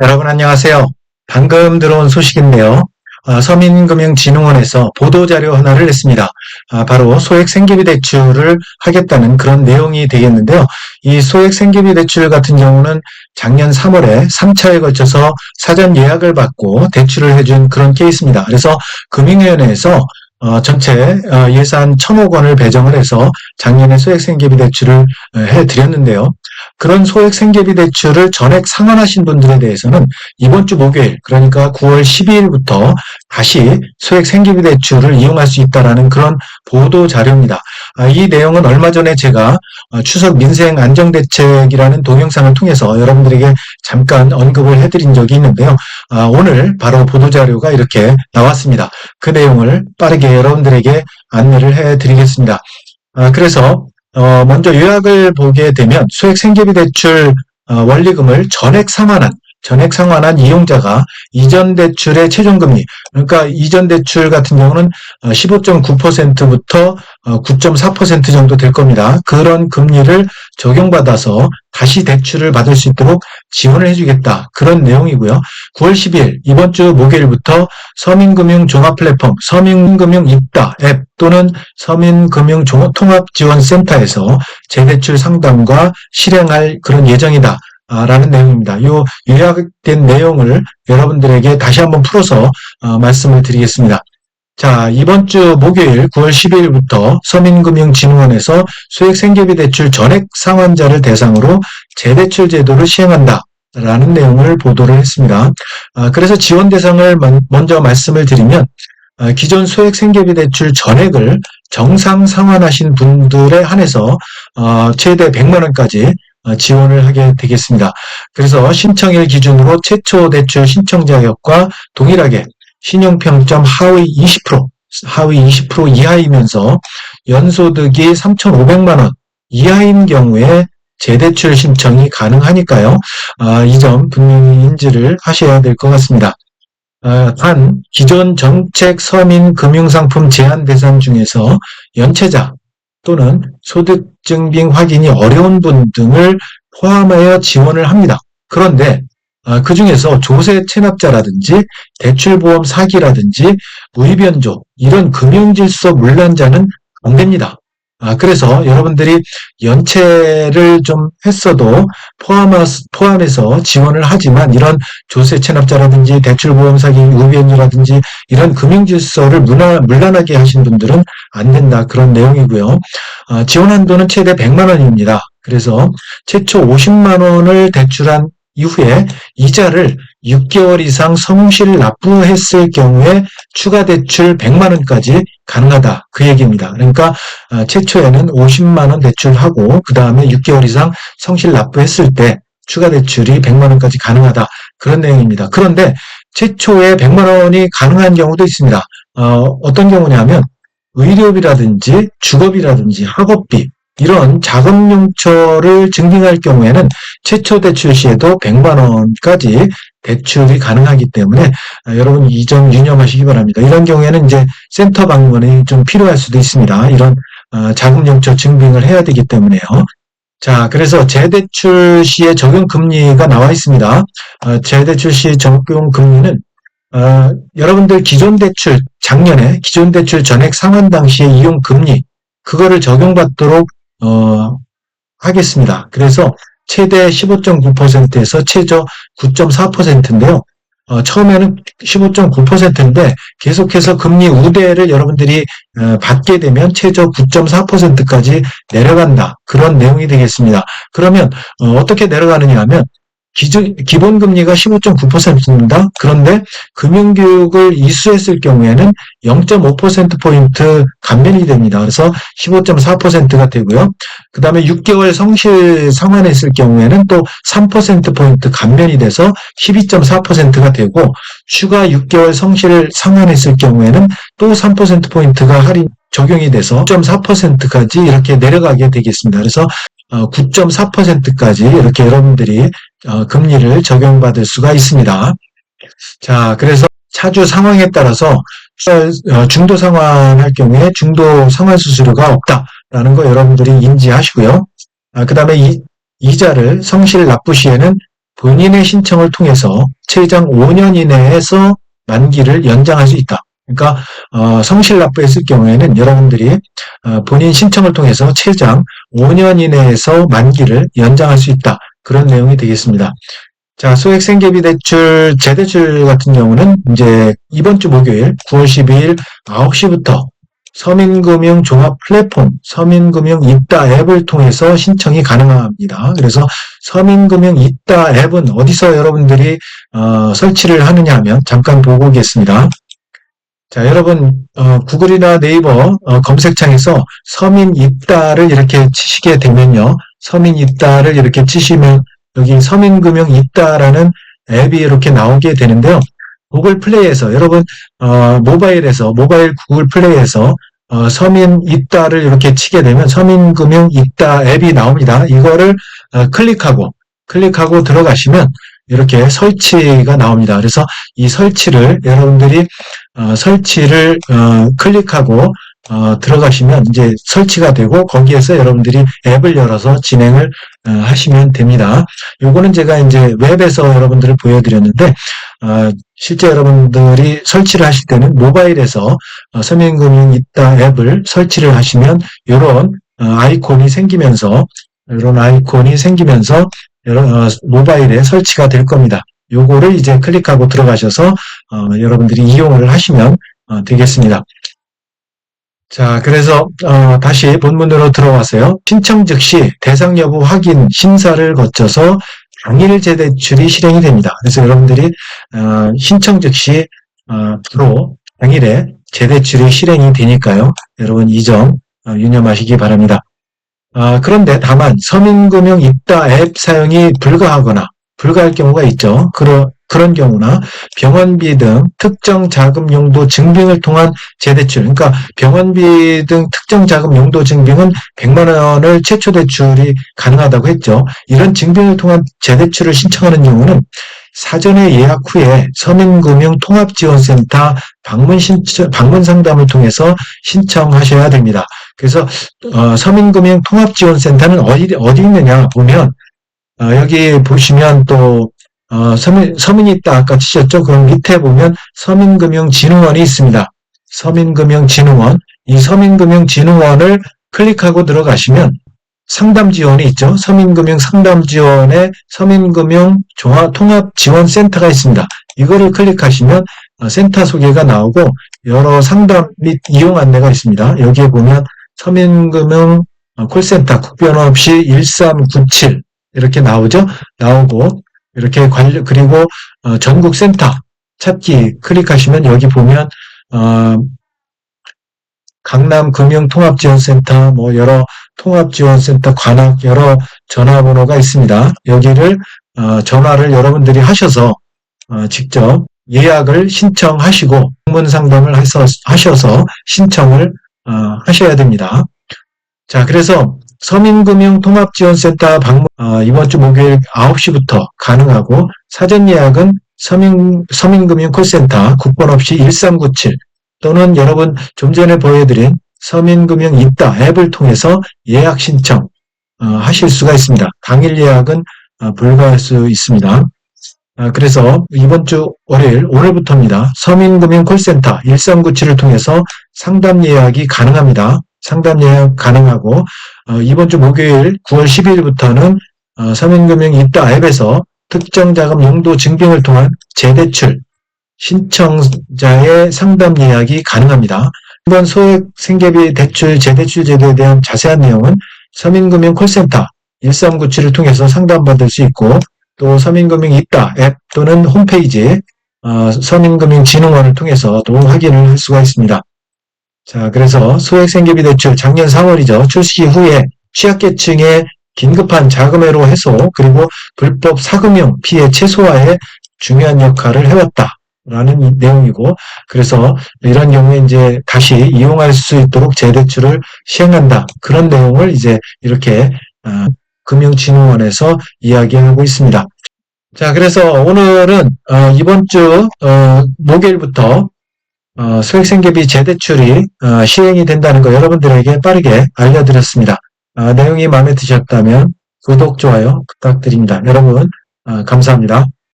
여러분 안녕하세요. 방금 들어온 소식인데요. 서민금융진흥원에서 보도자료 하나를 냈습니다. 바로 소액생계비 대출을 하겠다는 그런 내용이 되겠는데요. 이 소액생계비 대출 같은 경우는 작년 3월에 3차에 걸쳐서 사전 예약을 받고 대출을 해준 그런 케이스입니다. 그래서 금융위원회에서 전체 예산 1,000억 원을 배정을 해서 작년에 소액생계비 대출을 해드렸는데요. 그런 소액생계비 대출을 전액 상환하신 분들에 대해서는 이번 주 목요일, 그러니까 9월 12일부터 다시 소액생계비 대출을 이용할 수 있다라는 그런 보도 자료입니다. 이 내용은 얼마 전에 제가 추석 민생 안정대책이라는 동영상을 통해서 여러분들에게 잠깐 언급을 해드린 적이 있는데요. 오늘 바로 보도 자료가 이렇게 나왔습니다. 그 내용을 빠르게 여러분들에게 안내를 해드리겠습니다. 그래서 먼저 요약을 보게 되면 소액생계비 대출 원리금을 전액 상환한 이용자가 이전 대출의 최종금리, 그러니까 이전 대출 같은 경우는 15.9%부터 9.4% 정도 될 겁니다. 그런 금리를 적용받아서 다시 대출을 받을 수 있도록 지원을 해주겠다. 그런 내용이고요. 9월 10일 이번 주 목요일부터 서민금융 종합플랫폼 서민금융 입다 앱 또는 서민금융통합지원센터에서 재대출 상담과 실행할 그런 예정이다. 라는 내용입니다. 이 요약된 내용을 여러분들에게 다시 한번 풀어서 말씀을 드리겠습니다. 자, 이번 주 목요일 9월 12일부터 서민금융진흥원에서 소액생계비 대출 전액 상환자를 대상으로 재대출 제도를 시행한다. 라는 내용을 보도를 했습니다. 그래서 지원 대상을 먼저 말씀을 드리면 기존 소액생계비 대출 전액을 정상 상환하신 분들에 한해서 최대 100만 원까지 지원을 하게 되겠습니다. 그래서 신청일 기준으로 최초 대출 신청자격과 동일하게 신용평점 하위 20% 이하이면서 연소득이 3,500만 원 이하인 경우에 재대출 신청이 가능하니까요. 이 점 분명히 인지를 하셔야 될 것 같습니다. 단 기존 정책 서민 금융상품 제한 대상 중에서 연체자 또는 소득 증빙 확인이 어려운 분 등을 포함하여 지원을 합니다. 그런데 그 중에서 조세 체납자라든지 대출보험 사기라든지 무입연조 이런 금융질서 문란자는 안 됩니다. 그래서 여러분들이 연체를 좀 했어도 포함해서 지원을 하지만 이런 조세 체납자라든지 대출보험 사기, 무비연조라든지 이런 금융질서를 문란하게 하신 분들은 안 된다. 그런 내용이고요. 지원 한도는 최대 100만 원입니다. 그래서 최초 50만 원을 대출한 이후에 이자를 6개월 이상 성실 납부했을 경우에 추가 대출 100만 원까지 가능하다. 그 얘기입니다. 그러니까 최초에는 50만 원 대출하고 그 다음에 6개월 이상 성실 납부했을 때 추가 대출이 100만 원까지 가능하다. 그런 내용입니다. 그런데 최초에 100만 원이 가능한 경우도 있습니다. 어떤 경우냐면 의료비라든지 주거비라든지 학업비 이런 자금용처를 증빙할 경우에는 최초 대출 시에도 100만 원까지 대출이 가능하기 때문에 여러분 이 점 유념하시기 바랍니다. 이런 경우에는 이제 센터 방문이 좀 필요할 수도 있습니다. 이런 자금용처 증빙을 해야 되기 때문에요. 자, 그래서 재대출 시의 적용 금리가 나와 있습니다. 재대출 시 적용 금리는 여러분들 작년에 기존 대출 전액 상환 당시의 이용 금리 그거를 적용받도록 하겠습니다. 그래서 최대 15.9%에서 최저 9.4%인데요. 처음에는 15.9%인데 계속해서 금리 우대를 여러분들이 받게 되면 최저 9.4%까지 내려간다. 그런 내용이 되겠습니다. 그러면 어떻게 내려가느냐 하면 기본금리가 15.9%입니다. 그런데 금융교육을 이수했을 경우에는 0.5%포인트 감면이 됩니다. 그래서 15.4%가 되고요. 그 다음에 6개월 성실 상환했을 경우에는 또 3%포인트 감면이 돼서 12.4%가 되고 추가 6개월 성실 상환했을 경우에는 또 3%포인트가 적용이 돼서 9.4%까지 이렇게 내려가게 되겠습니다. 그래서 9.4%까지 이렇게 여러분들이 금리를 적용받을 수가 있습니다. 자, 그래서 차주 상황에 따라서 중도 상환할 경우에 중도 상환 수수료가 없다라는 거 여러분들이 인지하시고요. 그 다음에 이자를 성실 납부 시에는 본인의 신청을 통해서 최장 5년 이내에서 만기를 연장할 수 있다. 그러니까 성실 납부했을 경우에는 여러분들이 본인 신청을 통해서 최장 5년 이내에서 만기를 연장할 수 있다. 그런 내용이 되겠습니다. 자, 소액생계비 대출, 재대출 같은 경우는 이제 이번 주 목요일 9월 12일 9시부터 서민금융 종합 플랫폼, 서민금융 이따 앱을 통해서 신청이 가능합니다. 그래서 서민금융 이따 앱은 어디서 여러분들이 설치를 하느냐 하면 잠깐 보고 오겠습니다. 자, 여러분 구글이나 네이버 검색창에서 서민 이따를 이렇게 치시게 되면요. 서민 이따를 이렇게 치시면 여기 서민금융 이따라는 앱이 이렇게 나오게 되는데요. 구글 플레이에서 여러분 모바일에서 모바일 구글 플레이에서 서민 이따를 이렇게 치게 되면 서민금융 이따 앱이 나옵니다. 이거를 클릭하고 들어가시면 이렇게 설치가 나옵니다. 그래서 이 설치를 여러분들이 설치를 클릭하고 들어가시면 이제 설치가 되고 거기에서 여러분들이 앱을 열어서 진행을 하시면 됩니다. 요거는 제가 이제 웹에서 여러분들을 보여드렸는데 실제 여러분들이 설치를 하실 때는 모바일에서 서민금융 이따 앱을 설치를 하시면 이런 아이콘이 생기면서 모바일에 설치가 될 겁니다. 요거를 이제 클릭하고 들어가셔서 여러분들이 이용을 하시면 되겠습니다. 자, 그래서 다시 본문으로 들어와서요. 신청 즉시 대상 여부 확인 심사를 거쳐서 당일 재대출이 실행이 됩니다. 그래서 여러분들이 신청 즉시 바로 당일에 재대출이 실행이 되니까요. 여러분 이 점 유념하시기 바랍니다. 그런데 다만 서민금융 이따 앱 사용이 불가할 경우가 있죠. 그런 경우나 병원비 등 특정 자금 용도 증빙을 통한 재대출, 그러니까 병원비 등 특정 자금 용도 증빙은 100만 원을 최초 대출이 가능하다고 했죠. 이런 증빙을 통한 재대출을 신청하는 경우는 사전에 예약 후에 서민금융 통합지원센터 방문 상담을 통해서 신청하셔야 됩니다. 그래서 서민금융 통합지원센터는 어디 있느냐 보면 여기 보시면 또 서민이 있다 아까 치셨죠? 그럼 밑에 보면 서민금융진흥원이 있습니다. 서민금융진흥원. 이 서민금융진흥원을 클릭하고 들어가시면 상담지원이 있죠. 서민금융 상담지원에 서민금융 종합통합지원센터가 있습니다. 이거를 클릭하시면 센터 소개가 나오고 여러 상담 및 이용 안내가 있습니다. 여기에 보면 서민금융 콜센터 국변 없이 1397 이렇게 나오고 이렇게 그리고 전국 센터 찾기 클릭하시면 여기 보면 강남금융통합지원센터 여러 통합지원센터 관악 여러 전화번호가 있습니다. 여기를 전화를 여러분들이 하셔서 직접 예약을 신청하시고 방문 상담을 하셔서 신청을 하셔야 됩니다. 자, 그래서 서민금융통합지원센터 방문 이번 주 목요일 9시부터 가능하고 사전 예약은 서민금융 콜센터 국번 없이 1397 또는 여러분 좀 전에 보여드린 서민금융 이따 앱을 통해서 예약 신청 하실 수가 있습니다. 당일 예약은 불가할 수 있습니다. 그래서 이번 주 월요일 오늘부터입니다. 서민금융 콜센터 1397을 통해서 상담 예약이 가능합니다. 상담 예약 가능하고 이번 주 목요일 9월 10일부터는 서민금융 이따 앱에서 특정 자금 용도 증빙을 통한 재대출 신청자의 상담 예약이 가능합니다. 이번 소액 생계비 대출 재대출 제도에 대한 자세한 내용은 서민금융 콜센터 1397을 통해서 상담받을 수 있고 또 서민금융 이따 앱 또는 홈페이지 서민금융진흥원을 통해서도 확인을 할 수가 있습니다. 자, 그래서 소액생계비 대출 작년 4월이죠. 출시 후에 취약계층의 긴급한 자금회로 해소 그리고 불법 사금융 피해 최소화에 중요한 역할을 해왔다라는 내용이고 그래서 이런 경우에 이제 다시 이용할 수 있도록 재대출을 시행한다. 그런 내용을 이제 이렇게 금융진흥원에서 이야기하고 있습니다. 자, 그래서 오늘은 이번 주 목요일부터 소액생계비 재대출이 시행이 된다는 거 여러분들에게 빠르게 알려드렸습니다. 내용이 마음에 드셨다면 구독, 좋아요 부탁드립니다. 여러분 감사합니다.